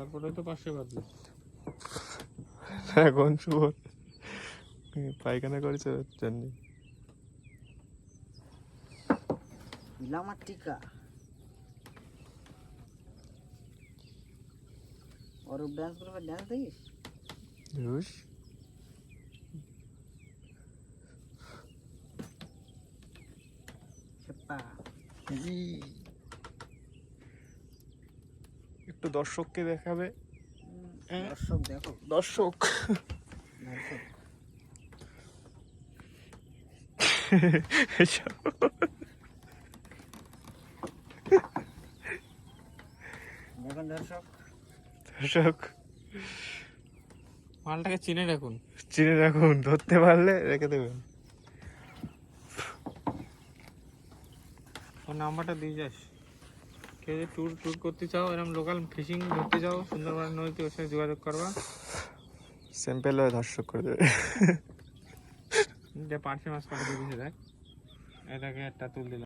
তারপরে তো 500 বাদবে। এখন শুভ পায়খানা করেছে জন্য ইলামার টিকা और डांस करबे डांस দেখিস ধুস छप्पा একটু দর্শককে দেখাবে दर्शक देखो দর্শক दर्शक देखो दर्शक দর্শক মালটাকে চিনে রাখুন। চিনে রাখুন, ধরতে পারলে রেখে দেবেন। ওর নাম্বারটা দিয়ে যাস, কেউ যদি ট্যুর করতে চাও, এরকম লোকাল ফিশিং ধরতে চাও সুন্দরবন নদীতে, ওর সাথে যোগাযোগ করবা। সিম্পল হয়ে দর্শক করে দেবে। যে পার্শে মাছ কাটা দিয়েছে দেখ, এটাকে একটা তুল দিলাম।